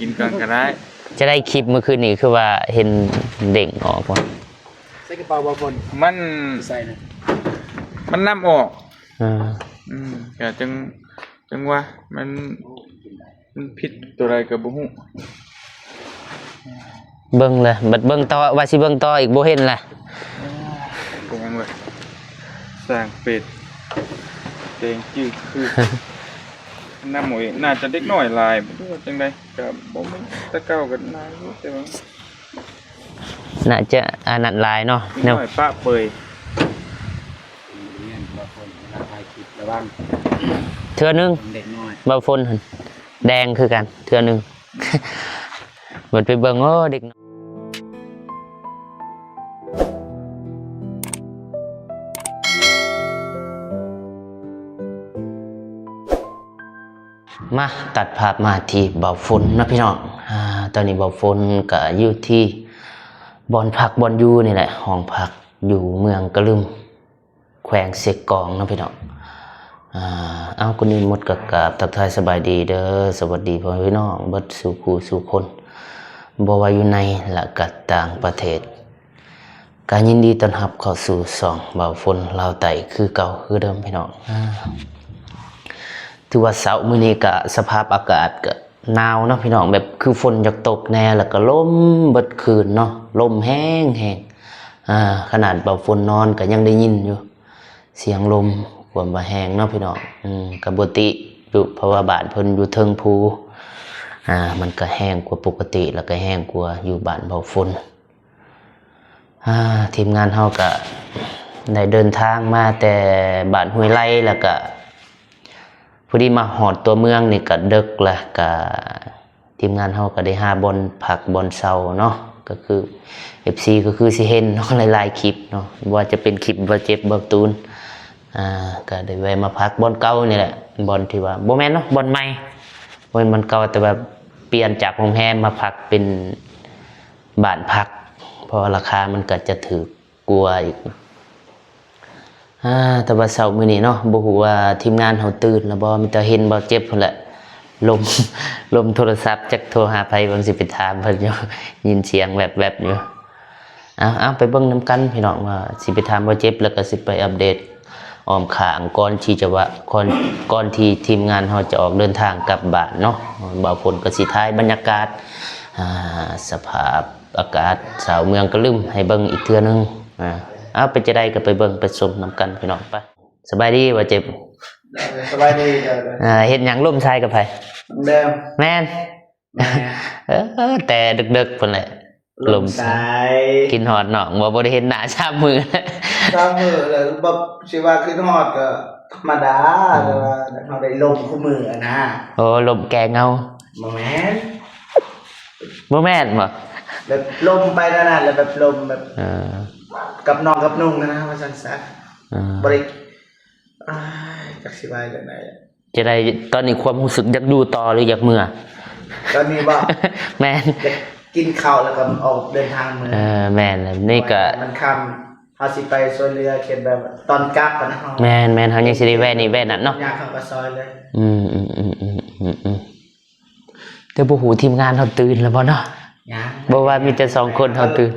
กินกันก็ได้จะได้คลิปเมื่อคืนนี้คือว่าเห็นเด้งออกว่าใส่กระเป๋าบอลฝนมันใส่นะมันน้ำออกแต่จังว่ามันผิดตัวอะไรกับบุ้งเบิ่งเลยบัดเบิ่งต่อว่าสิเบิ่งต่ออีกบ่เห็นล่ะเป็นยังไงสร้างเป็ดเตงจืดคือน้ำหมวยน่าจะเด็กหน่อยลายจังไดกับบ่มีตะเก้ากันนายแต่ว่าน่าจะอันนั้นลายเนาะหน่อยปะเปยเทื่อนึงบ่ฝนแดงคือกันเทื่อนึงมันไปเบิ่งเด็กมาตัดภาพมาที่บ่อฝนนะพี่น้องตอนนี้บ่อฝนก็อยู่ที่บ่อนพักบ่อนอยู่นี่แหละห้องพักอยู่เมืองกะลึมแขวงเสกองนะพี่น้องเอาคนนี้หมดกับทักทายสบายดีเด้อสวัสดีพ่อพี่น้องเบิดสู่ผู้สู่คนบ่ว่าอยู่ในและก็ต่างประเทศการยินดีต้อนรับเข้าสู่ช่องบ่าวฝนลาวไต่คือเก่าคือเดิมพี่น้องถือว่าเสาร์มื้อนี้ก็สภาพอากาศก็หนาวเนาะพี่น้องแบบคือฝนจะตกแน่แล้วก็ลมเบิดคืนเนาะลมแห้งขนาดบ่าวฝนนอนก็ยังได้ยินอยู่เสียงลมความว่าแห้งเนาะพี่น้องก็ปกติอยู่เพราะว่าบ้านเพิ่นอยู่เทิงภูมันก็แห้งกว่าปกติแล้วก็แห้งกว่าอยู่บ้านบ่าวฝนทีมงานเฮาก็ได้เดินทางมาแต่บ้านห้วยไร่แล้วก็พอดีมาหอดตัวเมืองนี่ก็ดึกละก็ทีมงานเฮาก็ได้5บอลผักบอลเซาเนาะก็คือ FC ก็คือสิเห็นเนาะหลายๆคลิปเนาะว่าจะเป็นคลิปบ่เจ็บบ่ตูนก็ได้แวะมาพักบอลเก่านี่แหละบอลที่ว่าบ่แม่นเนาะบอลใหม่บอลมันเก่าแต่ว่าเปลี่ยนจากโรงแรมมาพักเป็นบ้านพักเพราะราคามันก็จะถูกกว่าอีกแต่ว่าเช้ามื้อนี้เนาะบ่ฮู้ว่าทีมงานเฮาตื่นแล้วบ่มีแต่เห็นบ่เจ็บพุ่นแหละลมโทรศัพท์จักโทรหาไผบางสิไปถามเพิ่นอยู่ยินเสียงแวบๆอยู่เอาไปเบิ่งนํกันพี่น้องว่าสิไปถามบ่เจ็บแล้วก็สิไปอัปเดตอ้อมข้างก่อนที่จะว่าก่อนที่ทีมงานเฮาจะออกเดินทางกลับบ้านเนาะบ่าวฝนก็สิถ่ายบรรยากาศสภาพอากาศชาวเมืองกะลึมให้เบิ่งอีกเทื่อนึงเอาไปจะได้ก็ไปเบิ่งไปชมนํกันพี่น้องไปสบายดีบ่เจ็บสบายดีเฮ็ดหยังร่วมชายกับไผเดิมแม่นแต่ดึกๆพุ่นแหละลมชายกินฮอดน้องบ่ได้เห็นหน้าชามมือแล้วบ่สิว่าขึ้นฮอดก็ธรรมดาแต่ว่าเฮาได้ลมคู่มือนะโอ้ลมแกเงาบ่แม่นบ่แบบลมไปนั่นน่ะแล้วแบบลมแบบกับน้องกับนุ่งนะว่าซั่นซะบ่ได้จักสิว่าจังได๋จะได้ตอนนี้ความรู้สึกอยากดูต่อหรืออยากเมื่อตอนนี้บ่แม่นกินข้าวแล้วก็ออกเดินทางมื้อแม่นนี่ก็มันค่ำเฮาสิไปซอยเรือเข็นแบบตอนกลับนะเฮาแม่นเฮายังสิได้แวะนี่แวะนั่นเนาะอยากเข้าก็ซอยเลยแต่บ่ฮู้ทีมงานเฮาตื่นแล้วบ่เนาะบ่ว่ามีแต่2คนเฮาตื่น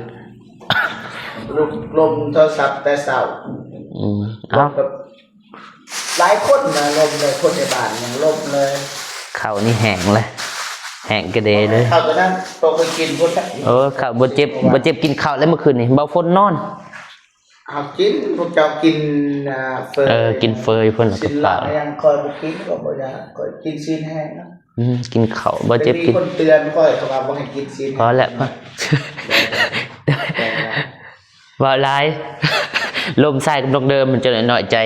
ลมโทรศัพท์แต่เช้าหลายคนนะลมเลยคนในบ้านยังลมเลยข้าวนี่แห้งเลยแห้งกระเดะเลยข้าวก็นั่นโตไปกินพุ่นข้าวบ่เจ็บกินข้าวแล้วเมื่อคืนนี่เบาฝนนอนกินพวกเจ้ากินเฟยกินเฟยเพิ่นแล้วก็เปล่ายังคอยบ่กินก็บ่ได้คอยกินซีนแห้งนะกินข้าวบ่เจ็บกินมีคนเตือนค่อยเขาว่าบ่ให้กินซีนพอแล้วว่าหลายลมใส่กับลมเดิมมันจะน้อยใจ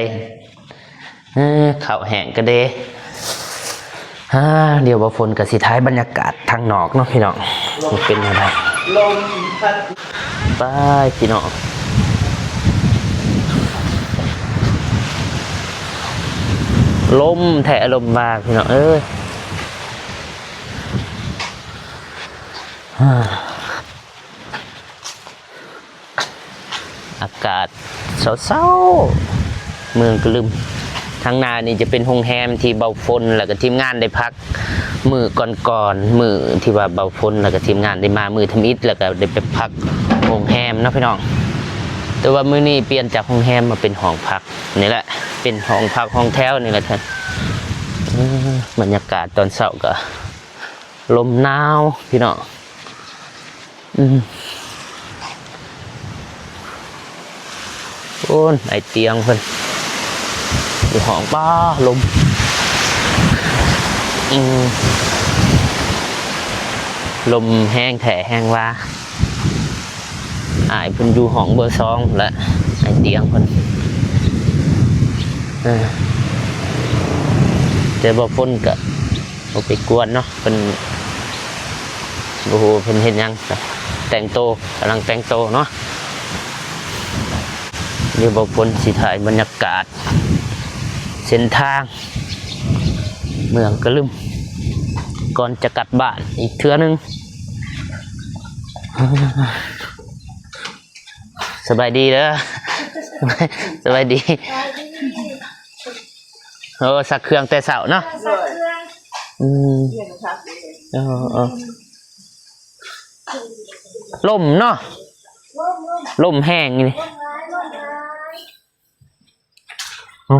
ข้าวแห้งกระเดะเดี๋ยวบ่ฝนก็สิท้ายบรรยากาศทางนอกเนาะพี่น้องมันเป็นจังได๋ลมพัดไปพี่น้องลมแท้ลมมากพี่น้องอากาศเศร้าๆเมืองกะลึมทางหน้านี่จะเป็นโรงแรมที่เบาฝนแล้วก็ทีมงานได้พัก มือก่อนมือที่ว่าเบาฝนแล้วก็ทีมงานได้มามือทำอิฐแล้วก็ได้ไปพักโรงแรมเนาะพี่น้องแต่ว่ามื้อนี้เปลี่ยนจากโรงแรมมาเป็นห้องพักนี่แหละเป็นห้องพักห้องแถวนี่แหละท่านบรรยากาศตอนเช้าก็ลมหนาวพี่น้องโอ้ยไอเตียงเพิ่นอยู่ห้องป้าลมลมแห้งแถแห้งว่าอายเพิ่นอยู่ห้องเบอร์2และไอเตียงเพิ่นเจอบ่ฝนก็บ่ไปกวนเนาะเพิ่นโอ้โหเพิ่นเฮ็ดหยังแต่งโตกำลังแต่งโตเนาะเดี๋ยวบ่ฝนสิถ่ายบรรยากาศเส้นทางเมืองกะลึมก่อนจะกลับบ้านอีกเทื่อนึงสบายดีเด้อสบายดีโอ้สักเครื่องแต่เสาเนาะลมเนาะลมแห้งนี่โอ้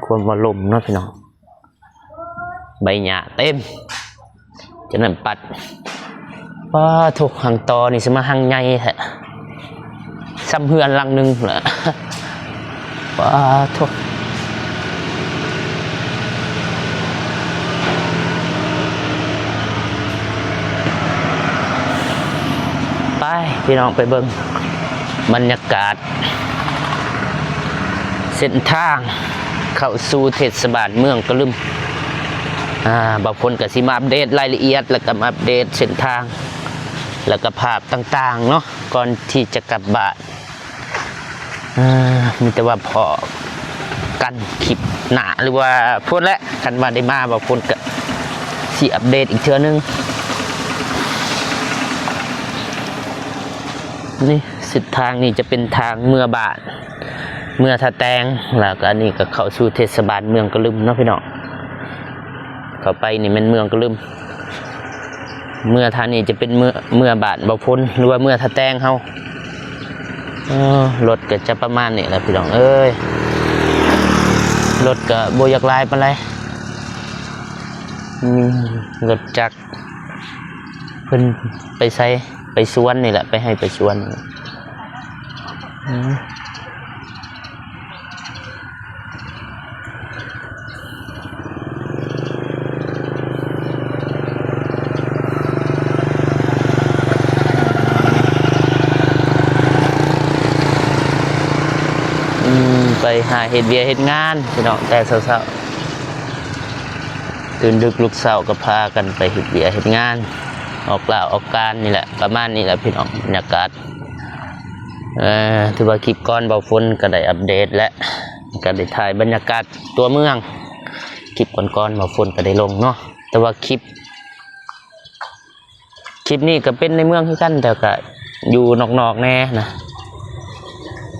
ควรมาลมเนาะพี่น้องใบหญ้าเต็มจะนั่นปัดว้าถูกหังตอนี่สมาหังใหญ่แท้ซ้ำเฮือนหลังนึงเหรอว้าถูกไปพี่น้องไปเบิ่งบรรยากาศเส้นทางเข้าสู่เทศบาลเมืองกะลึมบางคนก็สิมาอัปเดตรายละเอียดแล้วก็มาอัปเดตเส้นทางแล้วก็ภาพต่างๆเนาะก่อนที่จะกลับบ้านมีแต่ว่าพอกันคลิปหนาหรือว่าพูดแล้วกันว่าได้มาบางคนก็สิอัปเดตอีกเทื่อนึงนี่เส้นทางนี้จะเป็นทางเมื่อบาทเมื่อทะแตงแล้วก็อันนี้ก็เข้าสู่เทศบาลเมืองกะลึมเนาะพี่น้องเข้าไปนี่มันเมืองกะลึมเมื่อทางนี้จะเป็นเมื่อบาทบ่พ้นหรือว่าเมื่อทะแตงเฮารถก็จะประมาณนี้แหละพี่น้องเอ้ยรถก็บ่อยากลายปานใดรถจักรเพิ่นไปใช้ไปสวนนี่แหละไปให้ไปสวนไปหาเฮ็ดเวียกเฮ็ดงานพี่น้องแต่เช้าๆตื่นดึกลุกเช้าก็พากันไปเฮ็ดเวียกเฮ็ดงานออกล่าออกการนี่แหละประมาณนี้แหละพี่น้องบรรยากาศถือว่าคลิปก่อนเบาฝนก็ได้อัปเดตและก็ได้ถ่ายบรรยากาศตัวเมืองคลิปก่อนๆเบาฝนก็ได้ลงเนาะแต่ว่าคลิปนี้ก็เป็นในเมืองคือกันแต่ก็อยู่นอกๆแน่นะ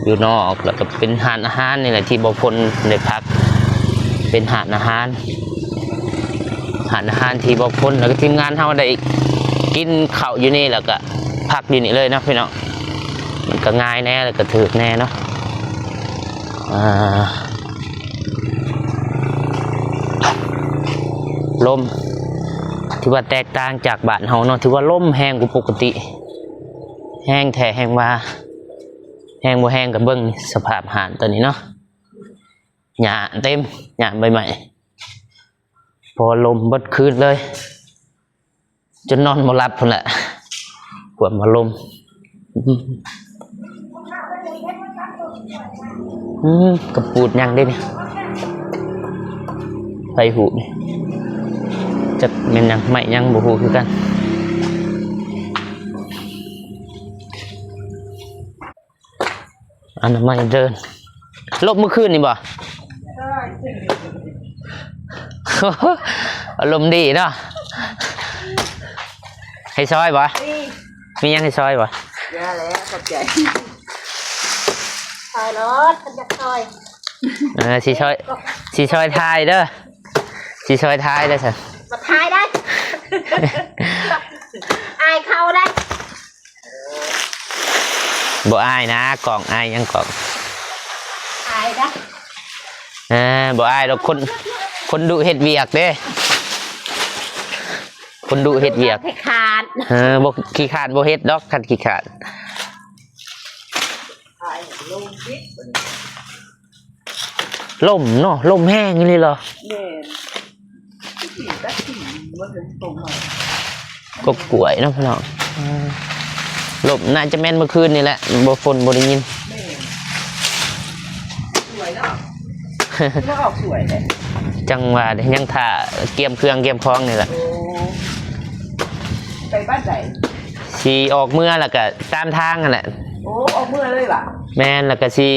อยู่นอกแล้วก็เป็นหาดอาหารนี่แหละที่เบาฝนได้พักเป็นหาดอาหารที่เบาฝนแล้วก็ทีมงานเฮาได้กินข้าวอยู่นี่แล้วก็พักอยู่นี่เลยนะพี่น้องมันก็ง่ายแน่แล้วก็ถือแน่เนาะลมที่ว่าแตกต่างจากบ้านเฮาเนาะถือว่าลมแห้งกว่าปกติแห้งแท้แห้งว่าแห้งบ่แห้งกับเบิ้งสภาพหาดตัวนี้เนาะหญ้าเต็มหญ้าใบใหม่พอลมเบิดคืนเลยจนนอนบ่หลับพุ่นแหละปวดมาลมกระปูดยังได้เนี่ยไฟหูนี่จะเป็นยังไม่ยังบ่หูคือกันอันนั้นไม่เดินลบเมื่อคืนนี่บ่อารมณ์ดีเนาะให้ซอยบ่มียังให้ซอยบ่เยอะแล้วขอบใจซอยรถขันจักซอยสีซอยทายเด้อสีซอยทายได้สิมาทายได้ อายเขาได้ บ่อายนะกล่องอายยังกล่อง อายนะ บ่อายดอกคนดุเฮ็ดเวียกเด้คนดุเฮ็ดเวียก ให้ขาด บ่ขี้ขาดบ่เฮ็ดดอกคันขี้ขาดลมเนาะลมแห้งนี่เหรอ เนี่ยสีก็สีมันเป็นตรงหน่อย กบกล้วยเนาะพี่น้องลมน่าจะแม่นเมื่อคืนนี่แหละบ่ฝนบ่ได้ยิน สวยเนาะก็ออกสวยเลย จังหวะเดี๋ยวยังถ่าเกียมเครื่องเกียมคล้องนี่แหละ โอ้ไปบ้านไหน สีออกเมื่อแล้วก็ตามทางนั่นแหละ โอ้ออกเมื่อเลยว่ะ แม่นแล้วก็สี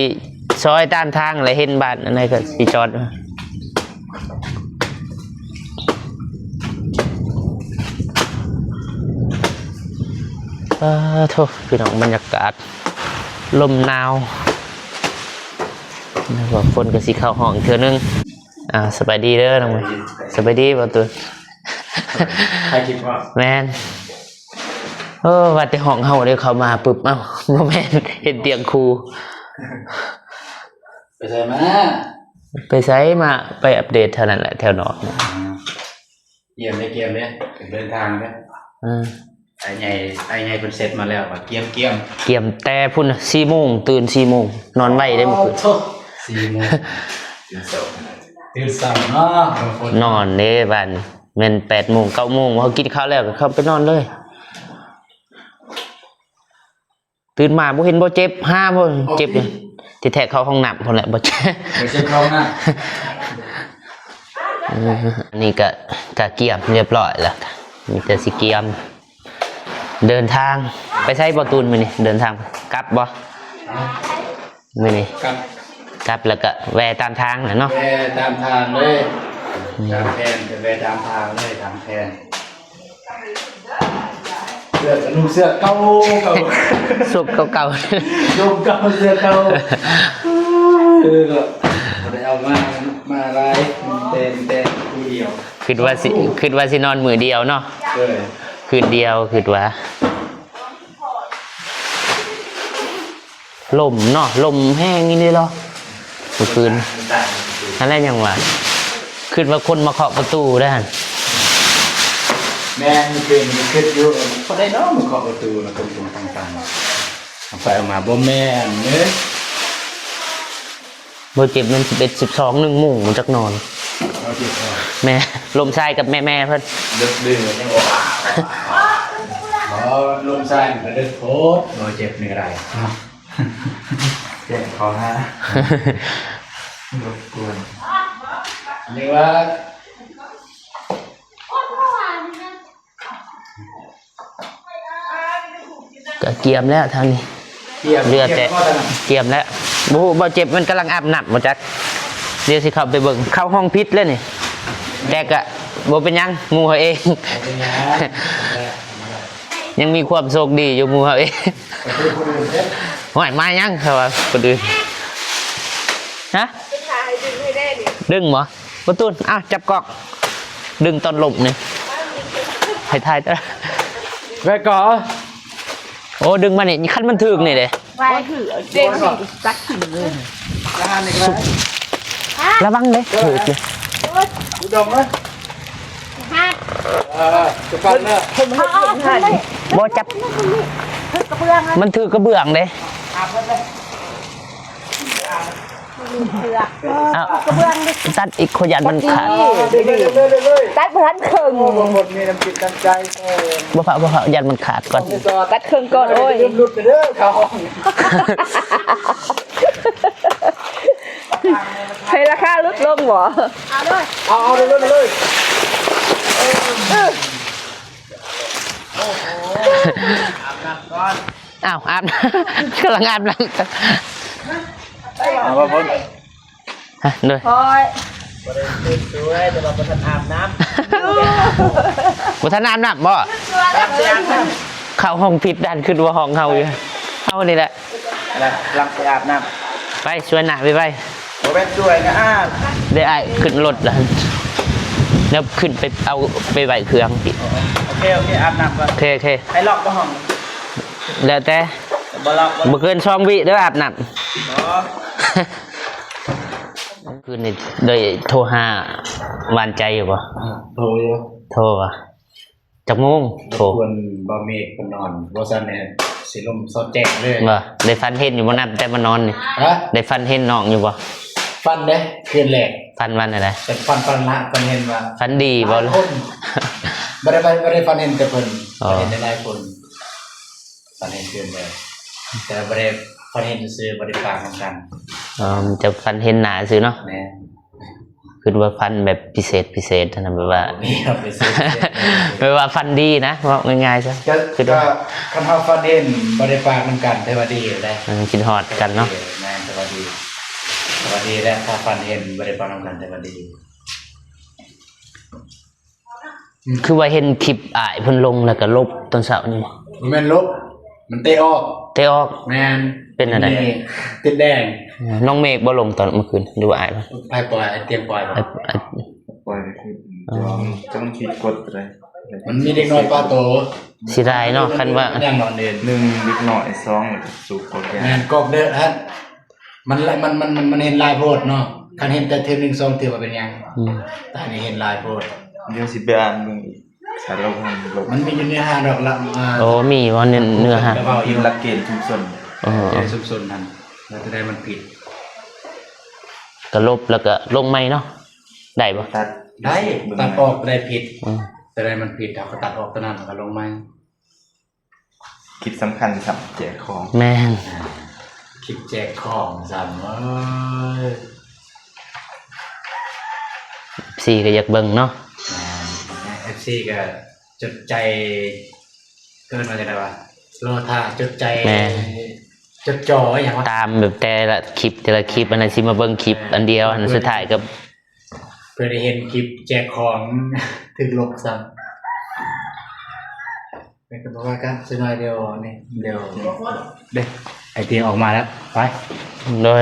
ซอยตามทางอะไรเห็นบ้านอะไรก็สีจอดโทษพี่น้องบรรยากาศลมหนาวว่าฝนก็สีเข้าห้องอีกเทื่อนึงสบายดีเด้อน้องสบายดีบ่ตัว ใครคิดว่า แม่นว่าแต่ห้องเฮาเดี๋ยวเขามาปึ๊บบ่แม่นเห็นเตียงครู ไปใส่มา ไปไสมาไปอัปเดตเท่านั้นแหละแถวนอก เยี่ยมเลยเกี่ยมเลยเดินทางเลย ไอ้ไงเป็นเซตมาแล้วว่าเกี่ยม เกี่ยมแต่พุ่น4 โมงตื่น4 โมงนอนไว้ได้เมื่อคืน 4 โมงตื่นสายเนาะ นอนเด้บ้านแม่น8 โมง 9 โมงเขากินข้าวแล้วก็เข้าไปนอนเลยตื่นมาบ่เห็นบ่เจ็บห้าบ่เจ็บเลยที่แท้เข้าห้องน้ำพุ่นแหละบ่เจ็บ ไม่ใช่เขานะ นี่ก็เกี่ยมเรียบร้อยแล้วมีแต่สิเกี่ยมเดินทางไปใช้บ่ตูนมื้อนี้เดินทางกลับบ่มื้อนี้ กับ กลับแล้วก็แวะตามทางน่ะเนาะ แวตามทางเลยตามแผนแวตามทางเลยตามแผนเสื้อนุ่งเสื้อเก่า สุกเก่า นุ่งเก่าเสื้อเก่าก็ได้เอามาลายเต้นคู่เดียว ๆคิดว่าสินอนมื้อเดียวเนาะ เลย คืนเดียวคิดว่าลมเนาะลมแห้งนี่เลยเหรอเมื่อคืนอะไรอย่างวะคิดว่าคนมาเคาะประตูได้หั่น แม่มีเพลงมันขึ้นอยู่เขาได้เนาะมันเคาะประตูแล้วตรงต่างๆไปออกมาบ่แม่นเด้อ บ่เจ็บมัน11 12 1 โมงจักนอน เอาสิเอา แม่ลมชายกับแม่เพิ่น ดึกดื่นยังออกลมใส่มันดึกโคตรบ่เจ็บเหนื่อยเจ็บคอฮะรบกวนนี่ว่า ก็เกียมแล้วทางนี้เลือดแต่เกียมแล้วบ่เจ็บมันกำลังอาบน้ำบ่จักเดี๋ยวสิเข้าไปเบิ่งเข้าห้องพิษแล้วนี่แต่ก็บ่เป็นหยังหมู่เฮาเอง ยังมีความโชคดีอยู่หมู่เฮาเองห่วยมายังเขาว่าคนอื่นฮะดึงบ่บ่ตูนจับกล้องดึงตอนหลบนี่ให้ถ่ายตะไว้ก่อโอ้ดึงมานี่คันมันถึกนี่เด้ ไว้ถือเด่นสักถึงเลย ระวังเด้ถึกเลย อุดมเลย ฮะ จะฟังเนอะ ผมให้เพื่อนให้ บ่จับ ทึกกระเบื้องนะ มันถือกระเบื้องเด้ เสือก เอา กระเบื้องดิ ตัดอีกขยันมันขาด ตัดเพื่อนเคิง หมดมีน้ำจิตน้ำใจ บ่เผายันมันขาดก่อน ตัดเคิงก่อนโอ้ย หลุดไปเด้อเขาห้อง ให้ราคาลดลงบ่เอาด้วย เอาเลยอ้าวอาบน้ำ กำลังอาบน้ำ เอาว่าพ้น ฮะเลย คอย ประเด็นขึ้นช่วยแต่เราประทันอาบน้ บ่ทันอาบน้ำบ่เข้าห้องผิดดันขึ้นว่าห้องเฮาอยู่เฮานี่แหละ ำอะไรลังไปอาบน้ ไปช่วยหน้าไป ำโมเป็นช่วยนะอาบ ได้อ้ายขึ้นรถแล้ว เ แล้วขึ้นไปเอาไปไหวเครื่องอีก โอเคอาบน้ำก่อน โอเค ให้ล็อกก็ห้อง แล้วแต่ บ่ล็อกบ่ บ่เกิน2 วิเด้ออาบน้ำ คืนนี้โดยโทรหาหวานใจอยู่ปะ โทรอยู่ โทรปะจักโมงโทร ควรบ่เมฆคนนอนบ่ซันเนี่ยสิลมสอดแจ้งเลย ว่าได้ฟันเห็นอยู่บ่นับแต่มานอนนี่ ฮะ ได้ฟันเห็นน้องอยู่ปะ ฟันเด้คืนแรก ฟันวันอะไร เป็นฟันละฟันเห็นว่า ฟันดีบ่ หลายคนบ่ได้ฟันเห็นแต่เพิ่น อ๋อ ฟันเห็นหลายคนฟันเห็นคืนแรกแต่บ่ได้ฟันเห็นซื่อบ่ได้ปากของกัน มันจะฟันเห็นหนาซื้อเนาะ แม่ คือว่าฟันแบบพิเศษนะแบบว่า นี่เอาไปซื้อ แบบว่าฟันดีนะว่าง่ายๆซะ ก็ คือ ก็คันเฮาฟันเห็นบ่ได้ปากของกันแต่ว่าดีอยู่แล้ว คิดฮอดกันเนาะ แม่นแต่ว่าดีแล้วถ้าฟันเห็นบ่ได้ปากของกันแต่ว่าดี คือว่าเห็นคลิปอ้ายเพิ่นลงแล้วก็ลบตอนเช้านี่ แม่นลบมันเตะออก เตะออก แม่น เป็นอะไร ติดแดง น้องเมฆบ่ลงตอนเมื่อคืนดูว่าอ้ายปะ ไปปล่อยไอ้เตรียมปล่อยบ่ อ้าย ปล่อยคือต้องคิดกดอะไร มันมีเด็กน้อยปลาโต สิได้เนาะคันว่า ยังนอนเด่น 1นิดหน่อย2สูบโปรแกร แม่ ม นกบเด้อฮะมันเห็นลายโพดเนาะคันเห็นแต่เทอ1 2เทื่อว่าเป็นหยัง อืม แต่อันนี้เห็นลายโพด เดี๋ยวสิไปอ่านมึงอีกสารพันลง มันมีอยู่เนื้อหาดอกละ โอ้มีว่าเนื้อหา แล้วก็ อินลักเกณฑ์ชุมชน อ๋อ จะซุบซนนั่นแล้วจะได้มันผิด ก็ลบแล้วก็ลงใหม่เนาะได้ปะ ตัด ได้ตัดออกได้ผิด อืม จะได้มันผิดถ้าเขาตัดออกตอนนั้นก็ลงมา คิดสำคัญสับแจกของ แม่น คลิปแจกของสั่นเว้ย สี่ก็อยากเบิ่งเนาะ FC ก็จดใจเกินมาจากไหนวะโลท่าจดใจจดจ่อไว้อย่างว่า ตามแบบแต่ละคลิปอันนั้นสิมาเบิ่งคลิปอันเดียวอันสุดท้ายก็ เพื่อได้เห็นคลิปแจกของ ถึงลบซ้ำไปกันบอกว่ากันสักหน่อยเดียวนี่เดี๋ยวเด็กไอเตียงออกมาแล้วไป โดย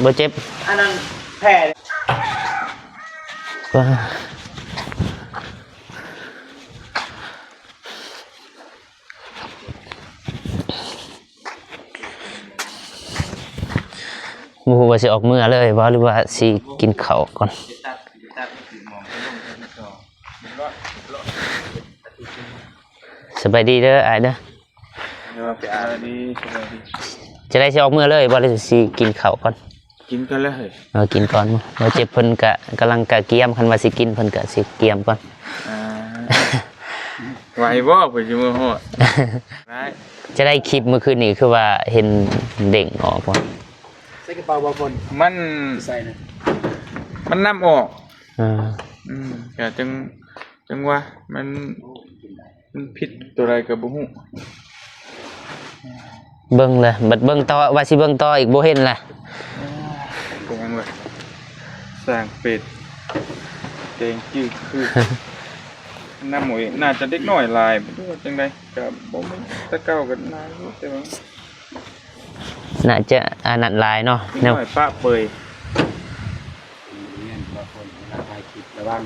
บ่เจ็บ อันนั้นแพ้ ว่าบ่ฮู้ว่าสิออกมื้อเลยบ่หรือว่าสิกินข้าวก่อนสบายดีเด้ออ้ายเด้อ เดี๋ยวไปอ่านดีสบายดี จะได้สิออกมื้อเลยบ่หรือสิกินข้าวก่อน กินกันเลย กินก่อนบ่เจ็บเพิ่นก็กำลังกะเกียมคันว่าสิกินเพิ่นก็สิเกียมก่อน ไหวบ่ไปอยู่มื้อฮอดได้ จะได้คลิปเมื่อคืนนี้คือว่าเห็นเด้งออกว่า ใส่กระเป๋าบอลบน มัน ใส่นะ มันนำออก อ่า ก็จังว่ามันผิดตัวใดก็บ่ฮู้ เบิ่งเลยบัดเบิ่งต่อว่าสิเบิ่งต่ออีกบ่เห็นล่ะ เป็นยังไงสร้างเป็ดเตงจืดคือน้ำหมวยน่าจะเด็กน้อยหลายบ่รู้ว่าจังไดก็บ่มีแตะเก่ากันนานอยู่แต่ว่า น่าจะอันนั้นหลายเนาะ เด็ก แนว น้อยปะเปย เนี่ยบางคนเวลาถ่ายคลิประวัง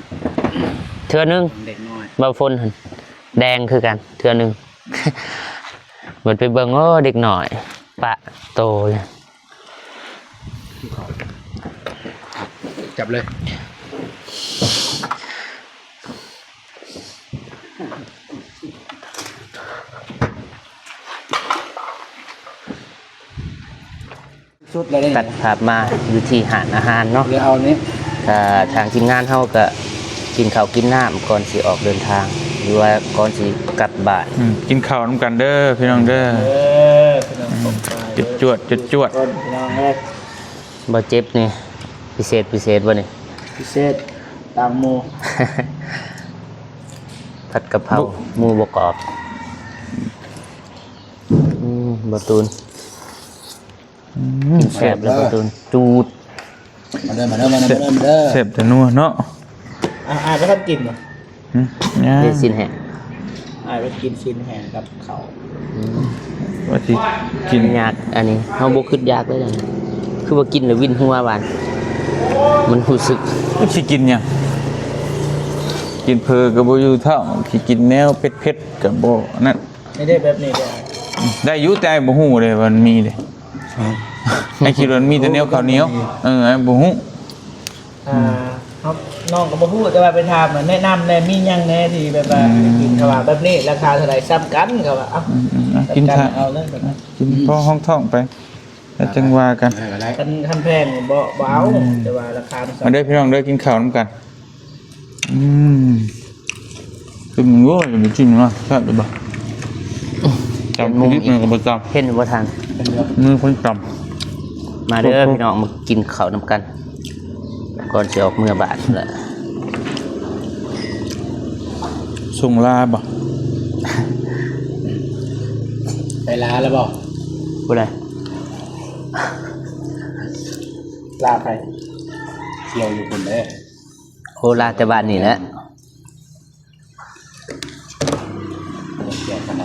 เทื่อนึง เด็กน้อย บ่ฝนหั่นแดงคือกันเทื่อนึง บัดไปเบิ่งโอ้เด็กน้อยปะโตเลย จับเลยสุดเลย ตัดภาพมาอยู่ที่หาดอาหารเนาะ เดี๋ยวเอานี้ ทางทีมงานเฮาก็กินข้าวกินน้ำก่อนสิออกเดินทาง หรือว่าก่อนสิกลับบ้าน กินข้าวนำกันเด้อพี่น้องเด้อ พี่น้องผมไป จวดจวด ต้นพี่น้องแรก บ่เจ็บนี่พิเศษบ่นี่ พิเศษตามโม ผัดกะเพราหมูบกรอบบะตูนกินแซ่บแล้วบะตูนจูด มาเด้อมาเด้อมาเด้อมาเด้อ เสพแต่นัวเนาะ ก็ทำกินเหรอ เนี่ย เดซินแฮะ ก็กินชิ้นแห้งกับเขา ว่าสิกิน ยากอันนี้เฮาบ่คิดยากเลยนะคือว่ากินแล้ววินหัวบานมันรู้สึก สิกินหยัง กินเพอก็บ่อยู่ท้องสิกินแนวเผ็ดๆก็บ่นั่น ไม่ได้แบบนี้ได้ ได้อยู่แต่บ่ฮู้เลยว่ามันมีเด้ไอ้คิดว่ามันมีแต่แนวข้าวเหนียวไอ้บ่ฮู้ ครับน้องก็บ่ฮู้แต่ว่าไปถามแนะนำแน่มีหยังแน่ที่แบบว่ากินเขาว่าแบบนี้ราคาเท่าไหร่ซ้ำกันเขาว่าเอ้า กินข้าว เอาเลยแบบนั้น กินพอห้องท้องไปแล้วจังว่ากัน คันแพงบ่เอาแต่ว่าราคามัน มาเด้อพี่น้องเด้อกินข้าวนำกันคือมันโว้ยมันจริงเนาะใช่หรือเปล่าจับมุมนิดนึงก็บ่จับ เห็นบ่ทัน มือคนจับ มาเด้อพี่น้องมากินข้าวนำกัน ก่อนสิออกเมื่อบาทนั่นแหละ ส่งลาบ่ ไปลาแล้วบอก ผู้ใด ลาไปเที่ยวอยู่คนเด้อ โคราชแต่บ้านนี่แหละ เที่ยวกันไหน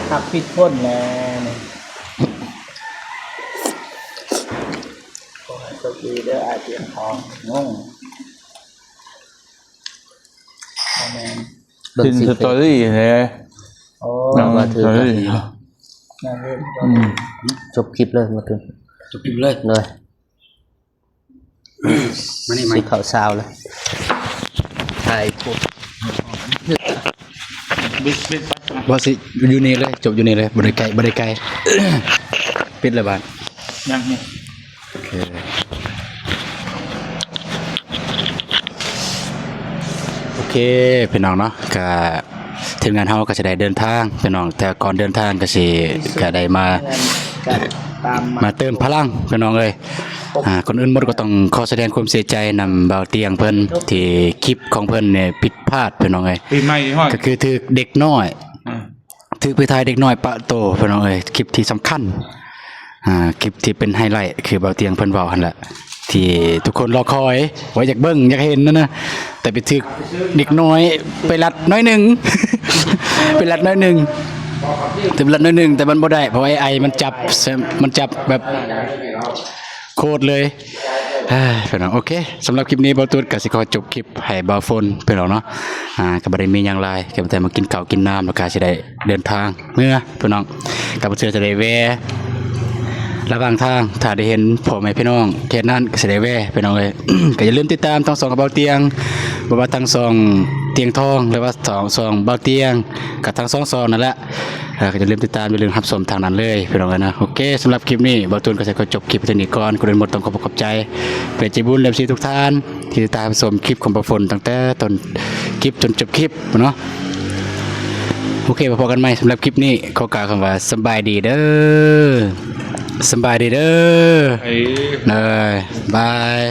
หักผิดพ้นแน่นี่ขอให้โชคดีเด้ออาเตียงทองงงอาเมน เบิ่ กิ ง น สิ สตอรี่เลย โอ้ เราก็ถือ สตอ กัน รี่ นั่นเอง จบคลิปเลยมาถึง จบเลย เลย มานี่ไหม สิข้าวเช้าเลยถ่ายปุ๊บ บอสิอยู่นี่เลยจบอยู่นี่เลยบริไกลบริไกล ปิดเลยบ้าน ยังนี่ โอเคโอเคพี่น้องเนาะก็ทีมงานเฮาก็จะได้เดินทางพี่น้องแต่ก่อนเดินทางก็สิก็ได้มา ตาม มาเติมพลังพี่น้องเอ้ยคนอื่นหมดก็ต้องขอแสดงความเสียใจนำเบาเตียงเพิ่นที่คลิปของเพิ่นเนี่ยผิดพลาดพี่น้องเอ้ย ปีใหม่ฮอด ก็คือถือเด็กน้อยถือไปทายเด็กน้อยปะโตพี่น้องเอ้ยคลิปที่สำคัญคลิปที่เป็นไฮไลท์คือเบาเตียงเพิ่นเว้าหั่นแหละที่ทุกคนรอคอยว่าอยากเบิ่งอยากเห็นนั่นนะแต่ไปถึกเด็กน้อยไปรัดน้อยหนึง ไปรัดน้อยหนึง แต่ละน้อยหนึ่งแต่มันบ่ได้เพราะไอ้มันจับแบบโคตรเลยเพื่อนโอเคสำหรับคลิปนี้บ่าวตูดก็สิขอจบคลิปให้บ่าวฝนเพื่อนเนาะก็บ่ได้มีหยังหลายก็แต่มากินข้าวกินน้ำแล้วก็สิได้เดินทางเมื่อเพื่อนน้องก็บ่เชื่อจะได้แวะระหว่างทางถ้าได้เห็นพ่อแม่พี่น้องเขตนั้นก็สิได้แวะพี่น้องเอ้ย ก็อย่าลืมติดตามทั้งสองกับเบาเตียงบ่ว่าทั้งสองเตียงทองหรือว่าสองเบาเตียงกับทั้งสองซองนั่นแหละก็อย่าลืมติดตามอย่าลืมรับชมทางนั้นเลยพี่น้องนะโอเคสำหรับคลิปนี้เบาตูนก็จะจบคลิปเท่านี้ก่อนคนอื่นหมดต้องขอบใจเป็นใจบุญเรียบซีทุกท่านที่ติดตามชมคลิปของบ่าวฝนตั้งแต่ต้นคลิปจนจบคลิปเนาะโอเคพบกันใหม่สำหรับคลิปนี้ขอกล่าวคำว่าสบายดีเด้อสบายดีเด้อ ไอ้ เลยบาย